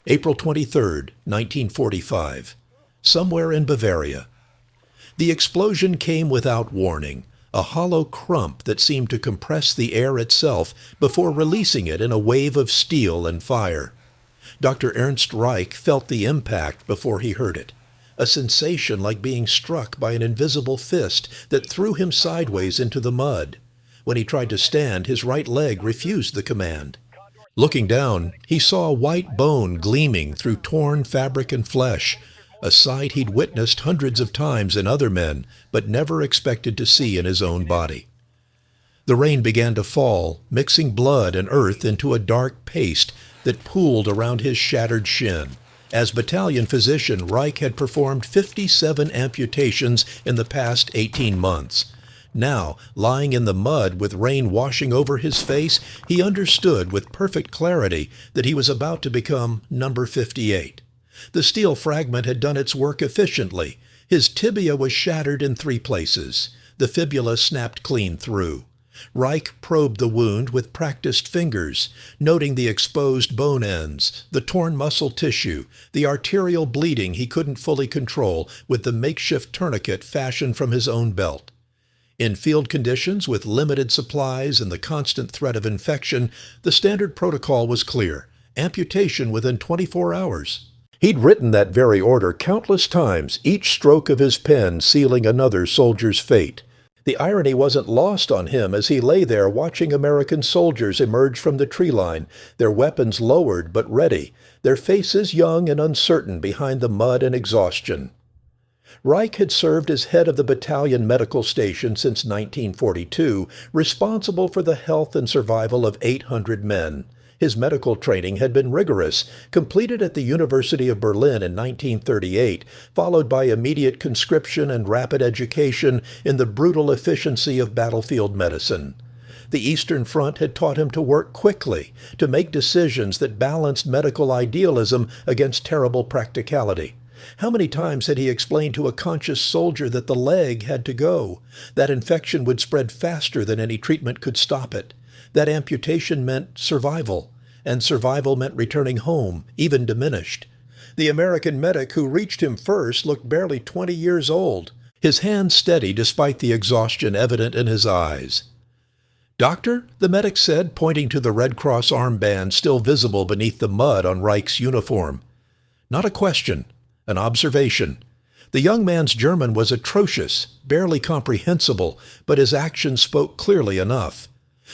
April 23, 1945, somewhere in Bavaria. The explosion came without warning, a hollow crump that seemed to compress the air itself before releasing it in a wave of steel and fire. Dr. Ernst Reich felt the impact before he heard it, a sensation like being struck by an invisible fist that threw him sideways into the mud. When he tried to stand, his right leg refused the command. Looking down, he saw a white bone gleaming through torn fabric and flesh, a sight he'd witnessed hundreds of times in other men, but never expected to see in his own body. The rain began to fall, mixing blood and earth into a dark paste that pooled around his shattered shin. As battalion physician, Reich had performed 57 amputations in the past 18 months. Now, lying in the mud with rain washing over his face, he understood with perfect clarity that he was about to become number 58. The steel fragment had done its work efficiently. His tibia was shattered in 3 places. The fibula snapped clean through. Reich probed the wound with practiced fingers, noting the exposed bone ends, the torn muscle tissue, the arterial bleeding he couldn't fully control with the makeshift tourniquet fashioned from his own belt. In field conditions with limited supplies and the constant threat of infection, the standard protocol was clear: amputation within 24 hours. He'd written that very order countless times, each stroke of his pen sealing another soldier's fate. The irony wasn't lost on him as he lay there watching American soldiers emerge from the tree line, their weapons lowered but ready, their faces young and uncertain behind the mud and exhaustion. Reich had served as head of the battalion medical station since 1942, responsible for the health and survival of 800 men. His medical training had been rigorous, completed at the University of Berlin in 1938, followed by immediate conscription and rapid education in the brutal efficiency of battlefield medicine. The Eastern Front had taught him to work quickly, to make decisions that balanced medical idealism against terrible practicality. How many times had he explained to a conscious soldier that the leg had to go, that infection would spread faster than any treatment could stop it, that amputation meant survival, and survival meant returning home, even diminished. The American medic who reached him first looked barely 20 years old, his hands steady despite the exhaustion evident in his eyes. "Doctor," the medic said, pointing to the Red Cross armband still visible beneath the mud on Reich's uniform. Not a question, an observation. The young man's German was atrocious, barely comprehensible, but his actions spoke clearly enough.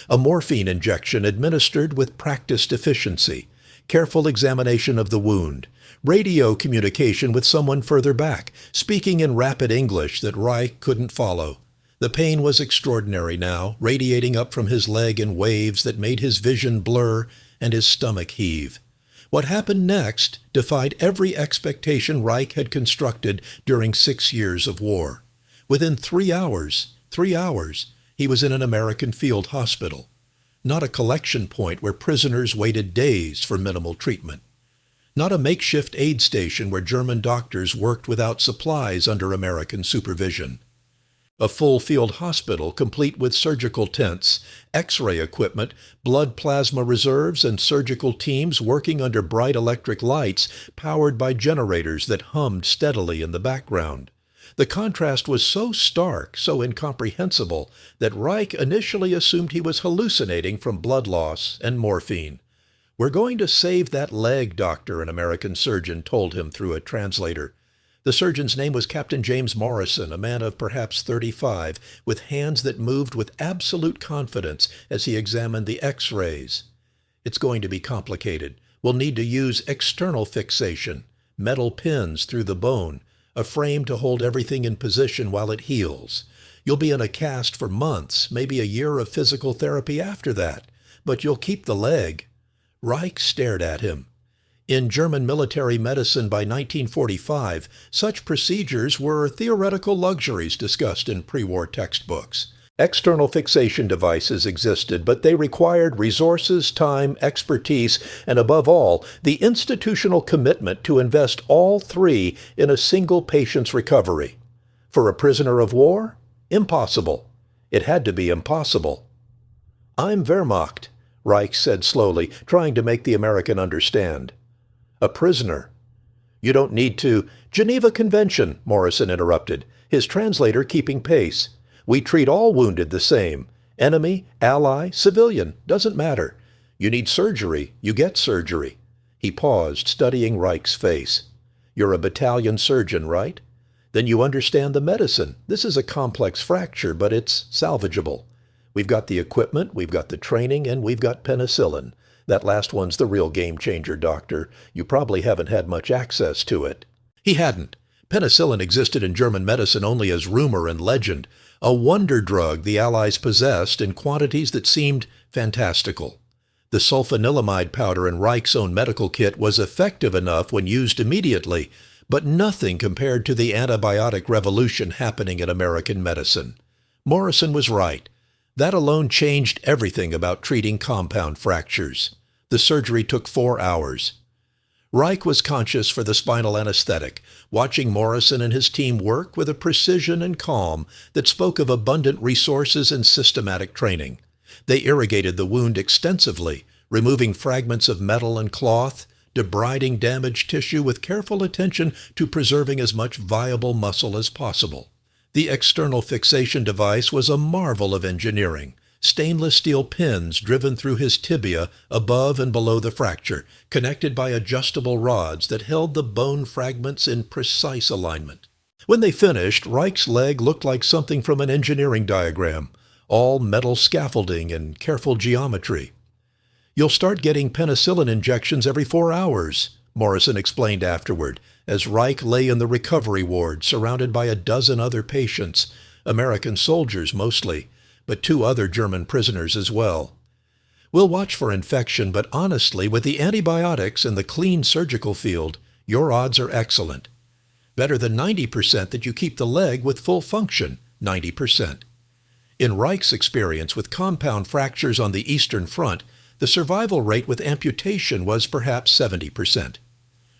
A morphine injection administered with practiced efficiency, careful examination of the wound, radio communication with someone further back, speaking in rapid English that Reich couldn't follow. The pain was extraordinary now, radiating up from his leg in waves that made his vision blur and his stomach heave. What happened next defied every expectation Reich had constructed during 6 years of war. Within 3 hours, he was in an American field hospital, not a collection point where prisoners waited days for minimal treatment, not a makeshift aid station where German doctors worked without supplies under American supervision. A full field hospital complete with surgical tents, X-ray equipment, blood plasma reserves, and surgical teams working under bright electric lights powered by generators that hummed steadily in the background. The contrast was so stark, so incomprehensible, that Reich initially assumed he was hallucinating from blood loss and morphine. "We're going to save that leg, doctor," an American surgeon told him through a translator. The surgeon's name was Captain James Morrison, a man of perhaps 35, with hands that moved with absolute confidence as he examined the X-rays. "It's going to be complicated. We'll need to use external fixation, metal pins through the bone, a frame to hold everything in position while it heals. You'll be in a cast for months, maybe a year of physical therapy after that, but you'll keep the leg." Reich stared at him. In German military medicine by 1945, such procedures were theoretical luxuries discussed in pre-war textbooks. External fixation devices existed, but they required resources, time, expertise, and above all, the institutional commitment to invest all 3 in a single patient's recovery. For a prisoner of war? Impossible. It had to be impossible. "I'm Wehrmacht," Reich said slowly, trying to make the American understand. A prisoner. You don't need to. Geneva Convention, Morrison interrupted, his translator keeping pace. We treat all wounded the same. Enemy, ally, civilian, doesn't matter. You need surgery, you get surgery. He paused, studying Reich's face. You're a battalion surgeon, right? Then you understand the medicine. This is a complex fracture, but it's salvageable. We've got the equipment, we've got the training, and we've got penicillin. That last one's the real game changer, Doctor. You probably haven't had much access to it. He hadn't. Penicillin existed in German medicine only as rumor and legend, a wonder drug the Allies possessed in quantities that seemed fantastical. The sulfanilamide powder in Reich's own medical kit was effective enough when used immediately, but nothing compared to the antibiotic revolution happening in American medicine. Morrison was right. That alone changed everything about treating compound fractures. The surgery took 4 hours. Reich was conscious for the spinal anesthetic, watching Morrison and his team work with a precision and calm that spoke of abundant resources and systematic training. They irrigated the wound extensively, removing fragments of metal and cloth, debriding damaged tissue with careful attention to preserving as much viable muscle as possible. The external fixation device was a marvel of engineering. Stainless steel pins driven through his tibia above and below the fracture, connected by adjustable rods that held the bone fragments in precise alignment. When they finished, Reich's leg looked like something from an engineering diagram, all metal scaffolding and careful geometry. You'll start getting penicillin injections every 4 hours, Morrison explained afterward, as Reich lay in the recovery ward surrounded by a dozen other patients, American soldiers mostly, but 2 other German prisoners as well. We'll watch for infection, but honestly, with the antibiotics and the clean surgical field, your odds are excellent. Better than 90% that you keep the leg with full function, 90%. In Reich's experience with compound fractures on the Eastern Front, the survival rate with amputation was perhaps 70%.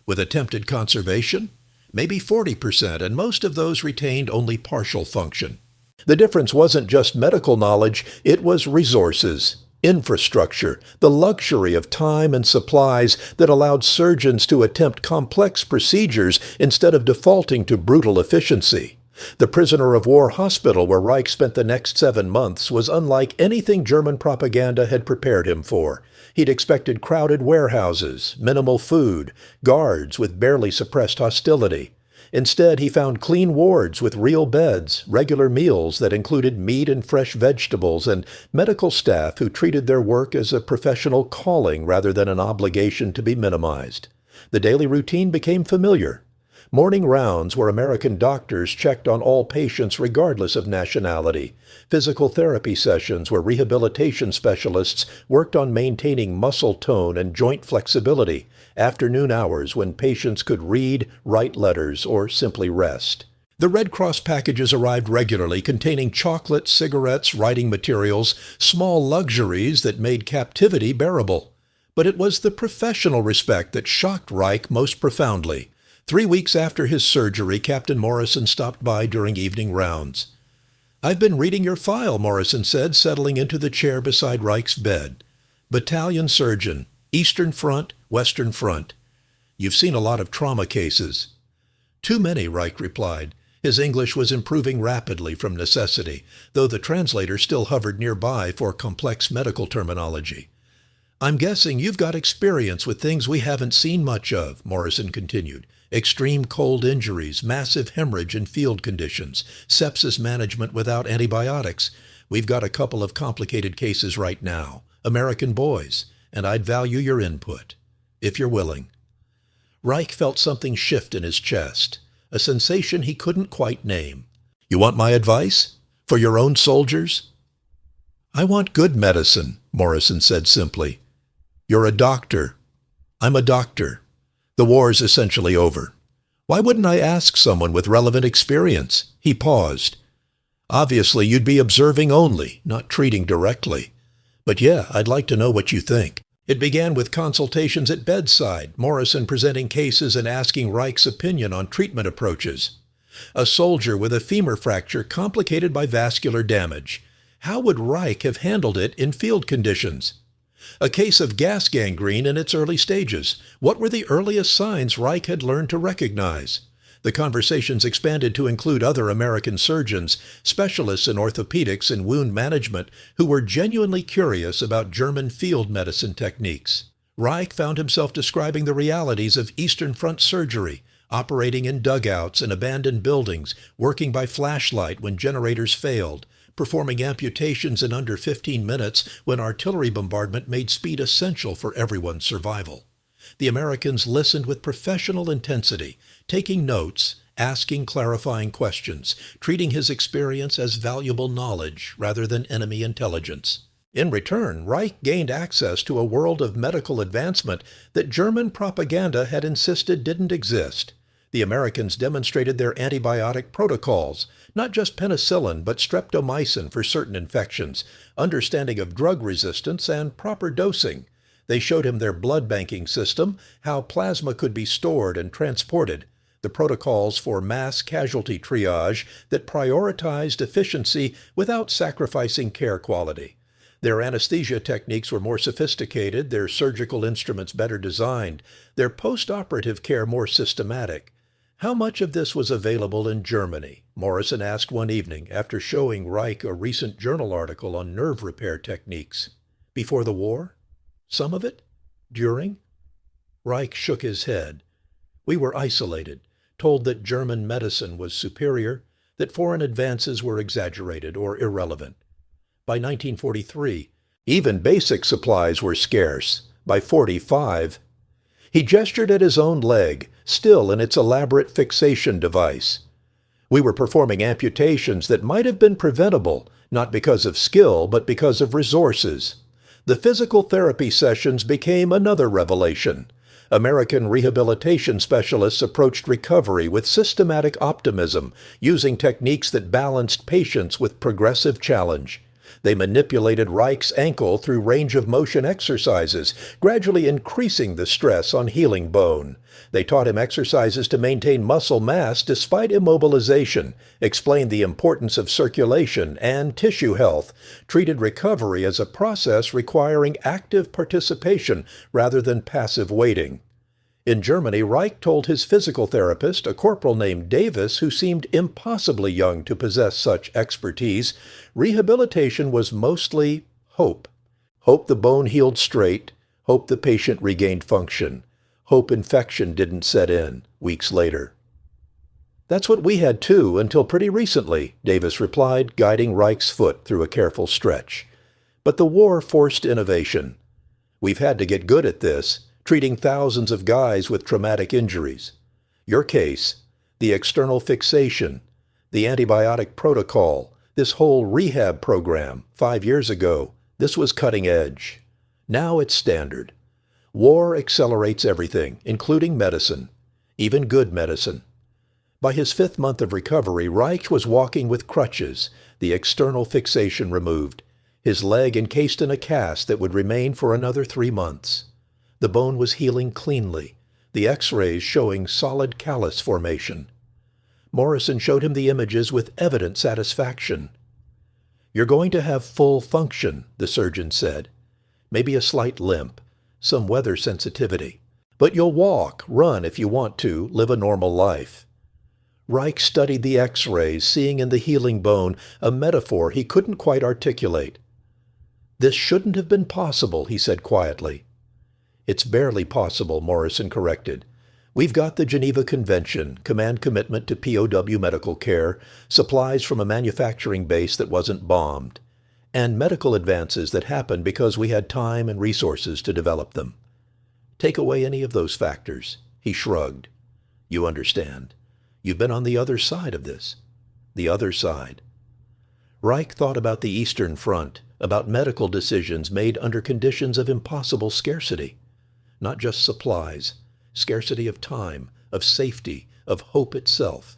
With attempted conservation, maybe 40%, and most of those retained only partial function. The difference wasn't just medical knowledge, it was resources, infrastructure, the luxury of time and supplies that allowed surgeons to attempt complex procedures instead of defaulting to brutal efficiency. The prisoner of war hospital where Reich spent the next 7 months was unlike anything German propaganda had prepared him for. He'd expected crowded warehouses, minimal food, guards with barely suppressed hostility. Instead, he found clean wards with real beds, regular meals that included meat and fresh vegetables, and medical staff who treated their work as a professional calling rather than an obligation to be minimized. The daily routine became familiar. Morning rounds where American doctors checked on all patients regardless of nationality. Physical therapy sessions where rehabilitation specialists worked on maintaining muscle tone and joint flexibility. Afternoon hours when patients could read, write letters, or simply rest. The Red Cross packages arrived regularly containing chocolate, cigarettes, writing materials, small luxuries that made captivity bearable. But it was the professional respect that shocked Reich most profoundly. 3 weeks after his surgery, Captain Morrison stopped by during evening rounds. "I've been reading your file," Morrison said, settling into the chair beside Reich's bed. "Battalion surgeon, Eastern Front, Western Front. You've seen a lot of trauma cases." "Too many," Reich replied. His English was improving rapidly from necessity, though the translator still hovered nearby for complex medical terminology. "I'm guessing you've got experience with things we haven't seen much of," Morrison continued. "Extreme cold injuries, massive hemorrhage in field conditions, sepsis management without antibiotics. We've got a couple of complicated cases right now, American boys, and I'd value your input, if you're willing." Reich felt something shift in his chest, a sensation he couldn't quite name. "You want my advice? For your own soldiers?" "I want good medicine," Morrison said simply. "You're a doctor. I'm a doctor. The war's essentially over. Why wouldn't I ask someone with relevant experience?" He paused. "Obviously, you'd be observing only, not treating directly. But yeah, I'd like to know what you think." It began with consultations at bedside, Morrison presenting cases and asking Reich's opinion on treatment approaches. A soldier with a femur fracture complicated by vascular damage. How would Reich have handled it in field conditions? A case of gas gangrene in its early stages. What were the earliest signs Reich had learned to recognize? The conversations expanded to include other American surgeons, specialists in orthopedics and wound management, who were genuinely curious about German field medicine techniques. Reich found himself describing the realities of Eastern Front surgery, operating in dugouts and abandoned buildings, working by flashlight when generators failed, performing amputations in under 15 minutes when artillery bombardment made speed essential for everyone's survival. The Americans listened with professional intensity, taking notes, asking clarifying questions, treating his experience as valuable knowledge rather than enemy intelligence. In return, Reich gained access to a world of medical advancement that German propaganda had insisted didn't exist. The Americans demonstrated their antibiotic protocols, not just penicillin but streptomycin for certain infections, understanding of drug resistance, and proper dosing. They showed him their blood banking system, how plasma could be stored and transported, the protocols for mass casualty triage that prioritized efficiency without sacrificing care quality. Their anesthesia techniques were more sophisticated, their surgical instruments better designed, their post-operative care more systematic. How much of this was available in Germany? Morrison asked one evening after showing Reich a recent journal article on nerve repair techniques. Before the war? Some of it? During? Reich shook his head. We were isolated, told that German medicine was superior, that foreign advances were exaggerated or irrelevant. By 1943, even basic supplies were scarce. By 45, he gestured at his own leg, still in its elaborate fixation device. We were performing amputations that might have been preventable, not because of skill, but because of resources. The physical therapy sessions became another revelation. American rehabilitation specialists approached recovery with systematic optimism, using techniques that balanced patience with progressive challenge. They manipulated Reich's ankle through range-of-motion exercises, gradually increasing the stress on healing bone. They taught him exercises to maintain muscle mass despite immobilization, explained the importance of circulation and tissue health, treated recovery as a process requiring active participation rather than passive waiting. In Germany, Reich told his physical therapist, a corporal named Davis who seemed impossibly young to possess such expertise, rehabilitation was mostly hope. Hope the bone healed straight, hope the patient regained function, hope infection didn't set in weeks later. That's what we had too, until pretty recently, Davis replied, guiding Reich's foot through a careful stretch. But the war forced innovation. We've had to get good at this, treating thousands of guys with traumatic injuries. Your case, the external fixation, the antibiotic protocol, this whole rehab program, 5 years ago, this was cutting edge. Now it's standard. War accelerates everything, including medicine, even good medicine. By his 5th month of recovery, Reich was walking with crutches, the external fixation removed, his leg encased in a cast that would remain for another 3 months. The bone was healing cleanly, the X-rays showing solid callus formation. Morrison showed him the images with evident satisfaction. You're going to have full function, the surgeon said. Maybe a slight limp, some weather sensitivity. But you'll walk, run if you want to, live a normal life. Reich studied the X-rays, seeing in the healing bone a metaphor he couldn't quite articulate. This shouldn't have been possible, he said quietly. It's barely possible, Morrison corrected. We've got the Geneva Convention, command commitment to POW medical care, supplies from a manufacturing base that wasn't bombed, and medical advances that happened because we had time and resources to develop them. Take away any of those factors. He shrugged. You understand. You've been on the other side of this. The other side. Reich thought about the Eastern Front, about medical decisions made under conditions of impossible scarcity. Not just supplies, scarcity of time, of safety, of hope itself.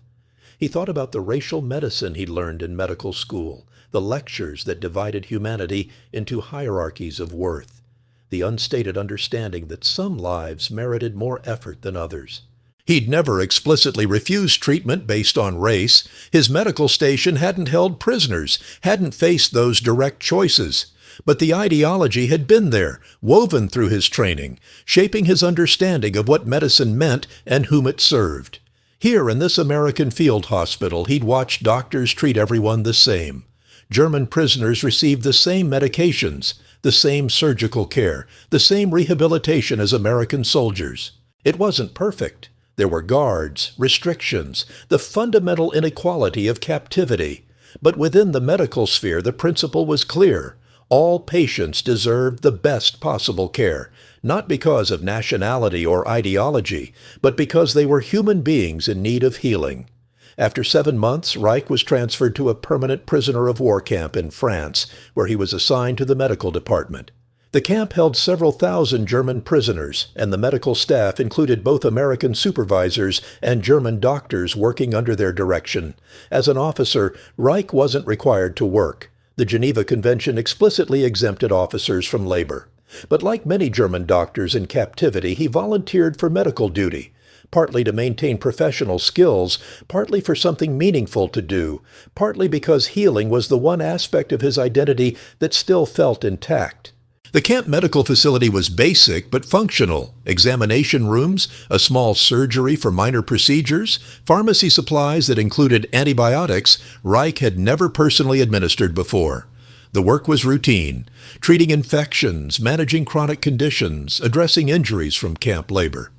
He thought about the racial medicine he'd learned in medical school, the lectures that divided humanity into hierarchies of worth, the unstated understanding that some lives merited more effort than others. He'd never explicitly refused treatment based on race. His medical station hadn't held prisoners, hadn't faced those direct choices. But the ideology had been there, woven through his training, shaping his understanding of what medicine meant and whom it served. Here in this American field hospital, he'd watched doctors treat everyone the same. German prisoners received the same medications, the same surgical care, the same rehabilitation as American soldiers. It wasn't perfect. There were guards, restrictions, the fundamental inequality of captivity. But within the medical sphere, the principle was clear. All patients deserved the best possible care, not because of nationality or ideology, but because they were human beings in need of healing. After 7 months, Reich was transferred to a permanent prisoner of war camp in France, where he was assigned to the medical department. The camp held several thousand German prisoners, and the medical staff included both American supervisors and German doctors working under their direction. As an officer, Reich wasn't required to work. The Geneva Convention explicitly exempted officers from labor. But like many German doctors in captivity, he volunteered for medical duty, partly to maintain professional skills, partly for something meaningful to do, partly because healing was the one aspect of his identity that still felt intact. The camp medical facility was basic but functional. Examination rooms, a small surgery for minor procedures, pharmacy supplies that included antibiotics Reich had never personally administered before. The work was routine, treating infections, managing chronic conditions, addressing injuries from camp labor.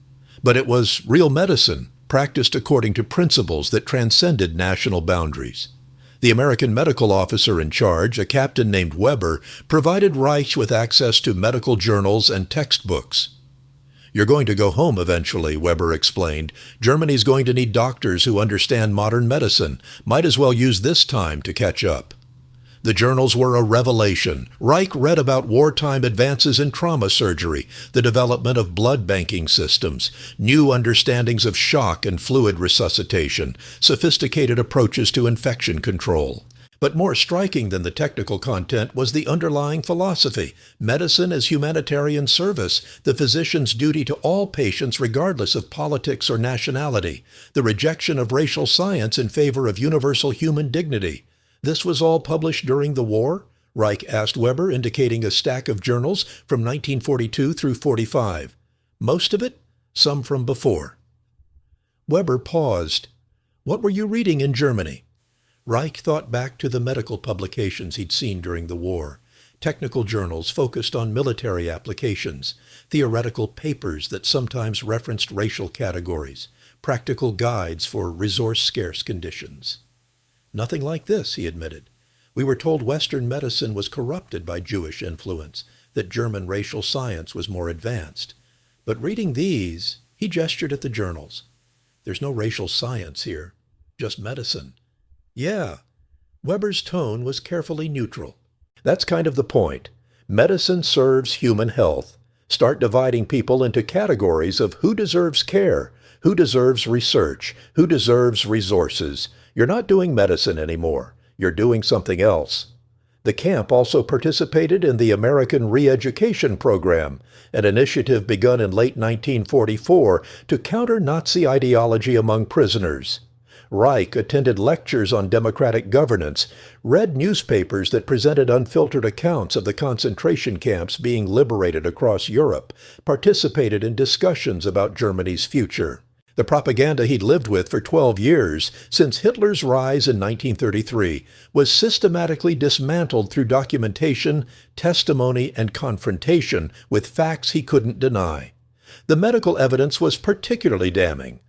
But it was real medicine, practiced according to principles that transcended national boundaries. The American medical officer in charge, a captain named Weber, provided Reich with access to medical journals and textbooks. "You're going to go home eventually," Weber explained. "Germany's going to need doctors who understand modern medicine. Might as well use this time to catch up." The journals were a revelation. Reich read about wartime advances in trauma surgery, the development of blood banking systems, new understandings of shock and fluid resuscitation, sophisticated approaches to infection control. But more striking than the technical content was the underlying philosophy: medicine as humanitarian service, the physician's duty to all patients regardless of politics or nationality, the rejection of racial science in favor of universal human dignity. This was all published during the war? Reich asked Weber, indicating a stack of journals from 1942 through 45. Most of it? Some from before. Weber paused. "What were you reading in Germany?" Reich thought back to the medical publications he'd seen during the war. Technical journals focused on military applications, theoretical papers that sometimes referenced racial categories, practical guides for resource-scarce conditions. "Nothing like this," he admitted. "We were told Western medicine was corrupted by Jewish influence, that German racial science was more advanced. But reading these," he gestured at the journals, "there's no racial science here, just medicine." "Yeah." Weber's tone was carefully neutral. "That's kind of the point. Medicine serves human health. Start dividing people into categories of who deserves care, who deserves research, who deserves resources. You're not doing medicine anymore. You're doing something else." The camp also participated in the American Re-Education Program, an initiative begun in late 1944 to counter Nazi ideology among prisoners. Reich attended lectures on democratic governance, read newspapers that presented unfiltered accounts of the concentration camps being liberated across Europe, participated in discussions about Germany's future. The propaganda he'd lived with for 12 years, since Hitler's rise in 1933, was systematically dismantled through documentation, testimony, and confrontation with facts he couldn't deny. The medical evidence was particularly damning.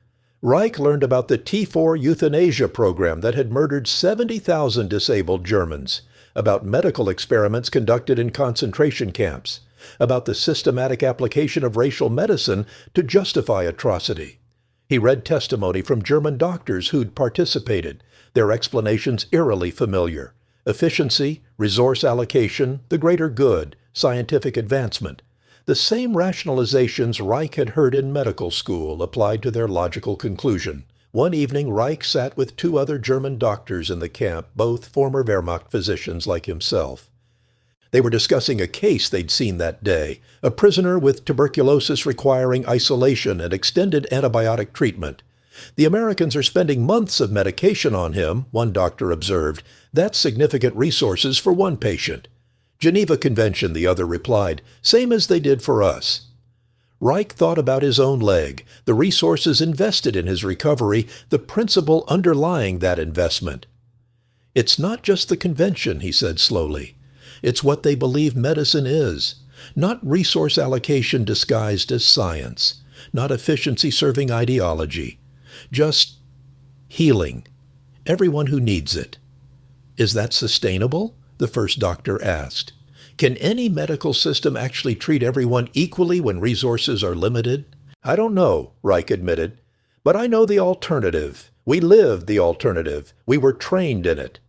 Reich learned about the T4 euthanasia program that had murdered 70,000 disabled Germans, about medical experiments conducted in concentration camps, about the systematic application of racial medicine to justify atrocity. He read testimony from German doctors who'd participated, their explanations eerily familiar: efficiency, resource allocation, the greater good, scientific advancement. The same rationalizations Reich had heard in medical school applied to their logical conclusion. One evening, Reich sat with 2 other German doctors in the camp, both former Wehrmacht physicians like himself. They were discussing a case they'd seen that day, a prisoner with tuberculosis requiring isolation and extended antibiotic treatment. "The Americans are spending months of medication on him," one doctor observed. "That's significant resources for one patient." Geneva Convention, the other replied, same as they did for us. Reich thought about his own leg, the resources invested in his recovery, the principle underlying that investment. It's not just the convention, he said slowly. It's what they believe medicine is, not resource allocation disguised as science, not efficiency-serving ideology, just healing, everyone who needs it. Is that sustainable? The first doctor asked. Can any medical system actually treat everyone equally when resources are limited? I don't know, Reich admitted, but I know the alternative. We lived the alternative. We were trained in it.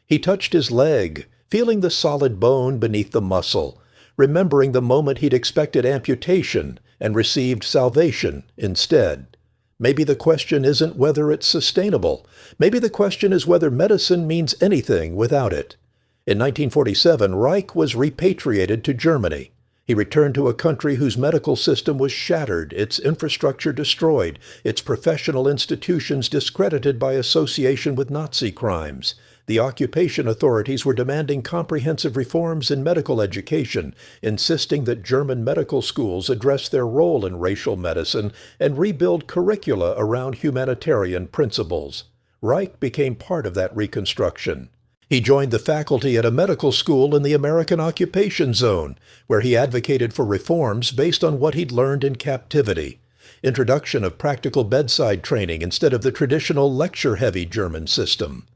He touched his leg, feeling the solid bone beneath the muscle, remembering the moment he'd expected amputation and received salvation instead. Maybe the question isn't whether it's sustainable. Maybe the question is whether medicine means anything without it. In 1947, Reich was repatriated to Germany. He returned to a country whose medical system was shattered, its infrastructure destroyed, its professional institutions discredited by association with Nazi crimes. The occupation authorities were demanding comprehensive reforms in medical education, insisting that German medical schools address their role in racial medicine and rebuild curricula around humanitarian principles. Reich became part of that reconstruction. He joined the faculty at a medical school in the American occupation zone, where he advocated for reforms based on what he'd learned in captivity. Introduction of practical bedside training instead of the traditional lecture-heavy German system.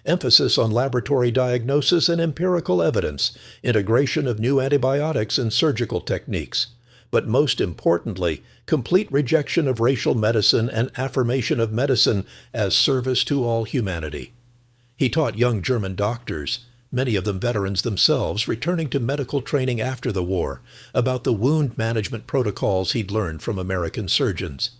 Emphasis on laboratory diagnosis and empirical evidence, integration of new antibiotics and surgical techniques. But most importantly, complete rejection of racial medicine and affirmation of medicine as service to all humanity. He taught young German doctors, many of them veterans themselves, returning to medical training after the war, about the wound management protocols he'd learned from American surgeons.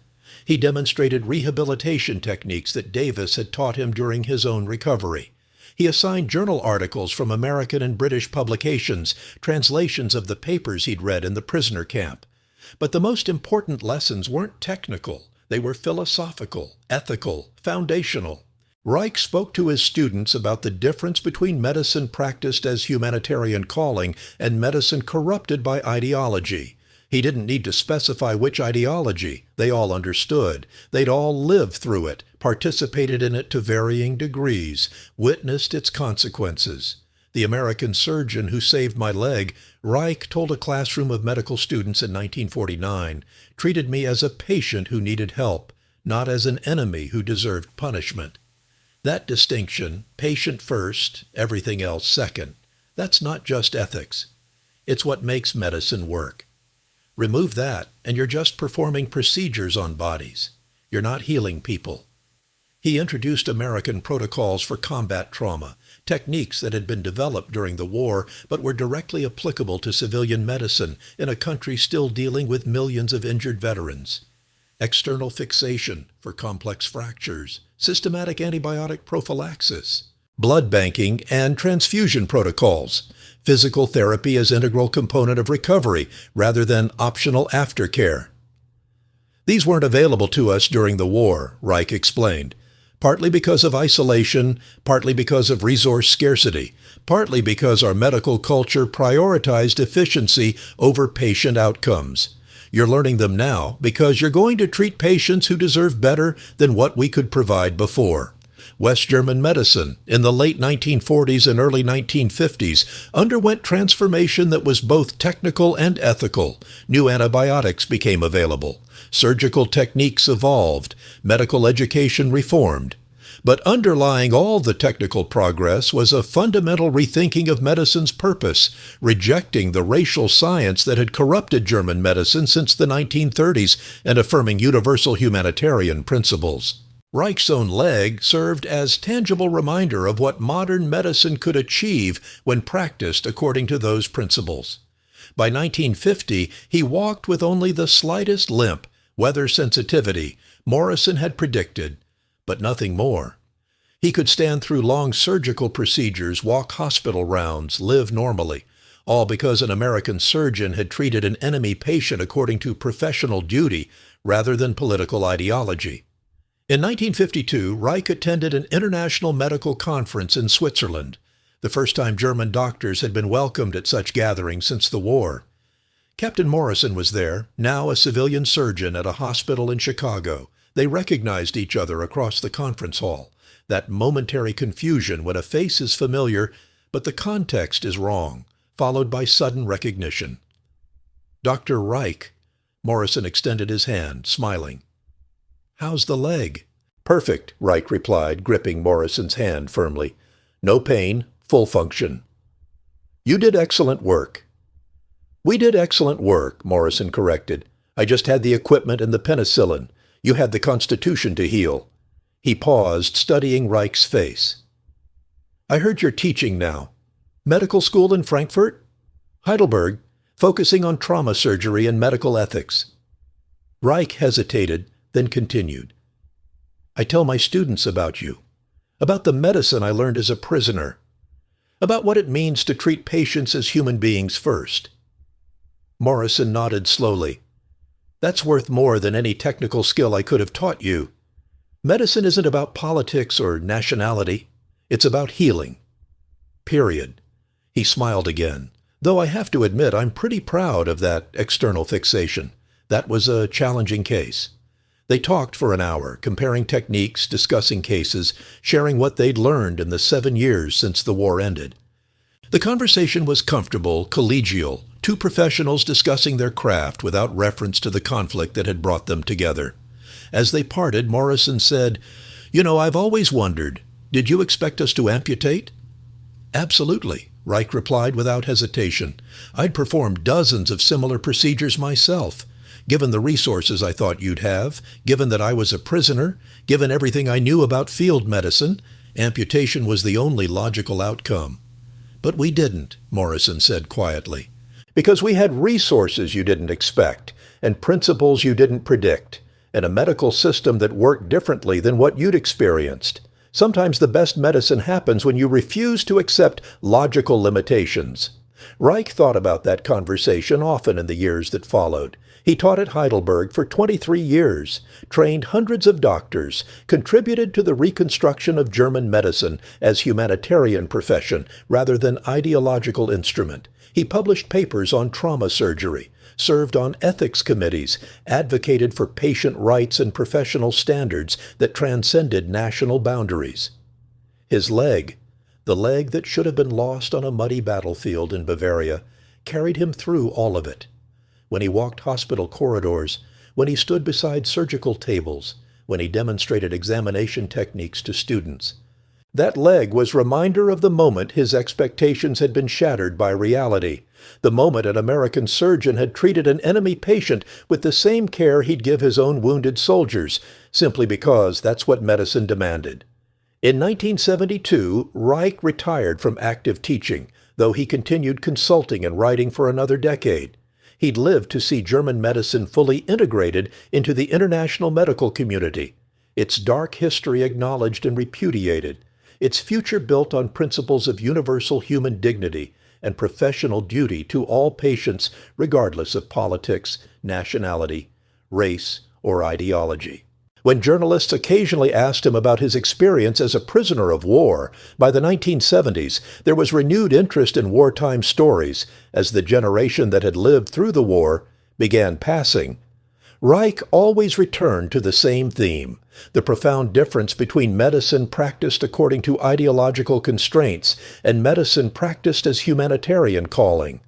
He demonstrated rehabilitation techniques that Davis had taught him during his own recovery. He assigned journal articles from American and British publications, translations of the papers he'd read in the prisoner camp. But the most important lessons weren't technical. They were philosophical, ethical, foundational. Reich spoke to his students about the difference between medicine practiced as humanitarian calling and medicine corrupted by ideology. He didn't need to specify which ideology. They all understood. They'd all lived through it, participated in it to varying degrees, witnessed its consequences. The American surgeon who saved my leg, Reich told a classroom of medical students in 1949, treated me as a patient who needed help, not as an enemy who deserved punishment. That distinction, patient first, everything else second, that's not just ethics. It's what makes medicine work. Remove that, and you're just performing procedures on bodies. You're not healing people. He introduced American protocols for combat trauma, techniques that had been developed during the war but were directly applicable to civilian medicine in a country still dealing with millions of injured veterans. External fixation for complex fractures, systematic antibiotic prophylaxis, blood banking and transfusion protocols, physical therapy as integral component of recovery rather than optional aftercare. These weren't available to us during the war, Reich explained, partly because of isolation, partly because of resource scarcity, partly because our medical culture prioritized efficiency over patient outcomes. You're learning them now because you're going to treat patients who deserve better than what we could provide before. West German medicine, in the late 1940s and early 1950s, underwent transformation that was both technical and ethical. New antibiotics became available. Surgical techniques evolved. Medical education reformed. But underlying all the technical progress was a fundamental rethinking of medicine's purpose, rejecting the racial science that had corrupted German medicine since the 1930s and affirming universal humanitarian principles. Reich's own leg served as tangible reminder of what modern medicine could achieve when practiced according to those principles. By 1950, he walked with only the slightest limp, weather sensitivity, Morrison had predicted, but nothing more. He could stand through long surgical procedures, walk hospital rounds, live normally, all because an American surgeon had treated an enemy patient according to professional duty rather than political ideology. In 1952, Reich attended an international medical conference in Switzerland. the first time German doctors had been welcomed at such gatherings since the war. Captain Morrison was there, now a civilian surgeon at a hospital in Chicago. They recognized each other across the conference hall. That momentary confusion when a face is familiar, but the context is wrong, followed by sudden recognition. Dr. Reich. Morrison extended his hand, smiling. How's the leg? Perfect, Reich replied, gripping Morrison's hand firmly. No pain, full function. You did excellent work. We did excellent work, Morrison corrected. I just had the equipment and the penicillin. You had the constitution to heal. He paused, studying Reich's face. I heard you're teaching now. Medical school in Frankfurt? Heidelberg, focusing on trauma surgery and medical ethics. Reich hesitated, then continued. I tell my students about you, about the medicine I learned as a prisoner, about what it means to treat patients as human beings first. Morrison nodded slowly. That's worth more than any technical skill I could have taught you. Medicine isn't about politics or nationality. It's about healing. Period. He smiled again, though I have to admit I'm pretty proud of that external fixation. That was a challenging case. They talked for an hour, comparing techniques, discussing cases, sharing what they'd learned in the 7 years since the war ended. The conversation was comfortable, collegial, two professionals discussing their craft without reference to the conflict that had brought them together. As they parted, Morrison said, I've always wondered, did you expect us to amputate? Absolutely, Reich replied without hesitation. I'd performed dozens of similar procedures myself. Given the resources I thought you'd have, given that I was a prisoner, given everything I knew about field medicine, amputation was the only logical outcome. But we didn't, Morrison said quietly, because we had resources you didn't expect, and principles you didn't predict, and a medical system that worked differently than what you'd experienced. Sometimes the best medicine happens when you refuse to accept logical limitations. Reich thought about that conversation often in the years that followed. He taught at Heidelberg for 23 years, trained hundreds of doctors, contributed to the reconstruction of German medicine as humanitarian profession rather than ideological instrument. He published papers on trauma surgery, served on ethics committees, advocated for patient rights and professional standards that transcended national boundaries. His leg, the leg that should have been lost on a muddy battlefield in Bavaria, carried him through all of it. When he walked hospital corridors, when he stood beside surgical tables, when he demonstrated examination techniques to students. That leg was reminder of the moment his expectations had been shattered by reality, the moment an American surgeon had treated an enemy patient with the same care he'd give his own wounded soldiers, simply because that's what medicine demanded. In 1972, Reich retired from active teaching, though he continued consulting and writing for another decade. He'd lived to see German medicine fully integrated into the international medical community, its dark history acknowledged and repudiated, its future built on principles of universal human dignity and professional duty to all patients regardless of politics, nationality, race, or ideology. When journalists occasionally asked him about his experience as a prisoner of war, by the 1970s, there was renewed interest in wartime stories as the generation that had lived through the war began passing. Reich always returned to the same theme, the profound difference between medicine practiced according to ideological constraints and medicine practiced as humanitarian calling.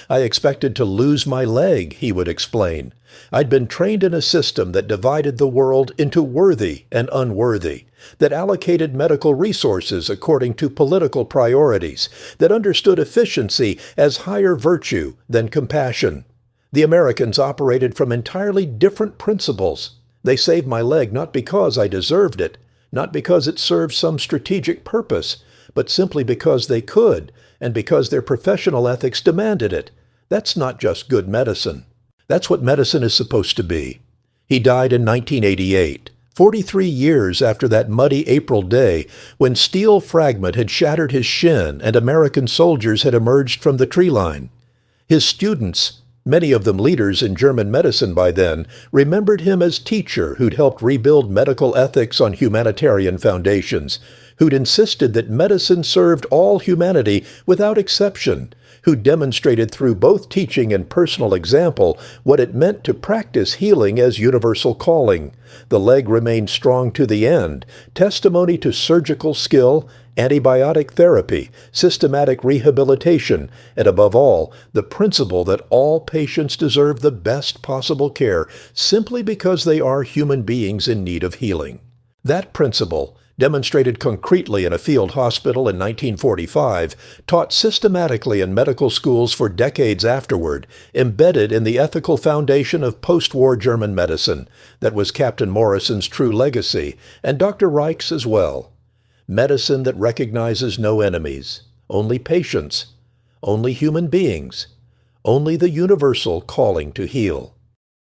I expected to lose my leg, he would explain. I'd been trained in a system that divided the world into worthy and unworthy, that allocated medical resources according to political priorities, that understood efficiency as higher virtue than compassion. The Americans operated from entirely different principles. They saved my leg not because I deserved it, not because it served some strategic purpose, but simply because they could, and because their professional ethics demanded it. That's not just good medicine. That's what medicine is supposed to be. He died in 1988, 43 years after that muddy April day when steel fragment had shattered his shin and American soldiers had emerged from the tree line. His students, many of them leaders in German medicine by then, remembered him as teacher who'd helped rebuild medical ethics on humanitarian foundations, who'd insisted that medicine served all humanity without exception, who demonstrated through both teaching and personal example what it meant to practice healing as universal calling. The leg remained strong to the end, testimony to surgical skill, antibiotic therapy, systematic rehabilitation, and above all, the principle that all patients deserve the best possible care simply because they are human beings in need of healing. That principle, demonstrated concretely in a field hospital in 1945, taught systematically in medical schools for decades afterward, embedded in the ethical foundation of post-war German medicine that was Captain Morrison's true legacy, and Dr. Reich's as well. Medicine that recognizes no enemies, only patients, only human beings, only the universal calling to heal.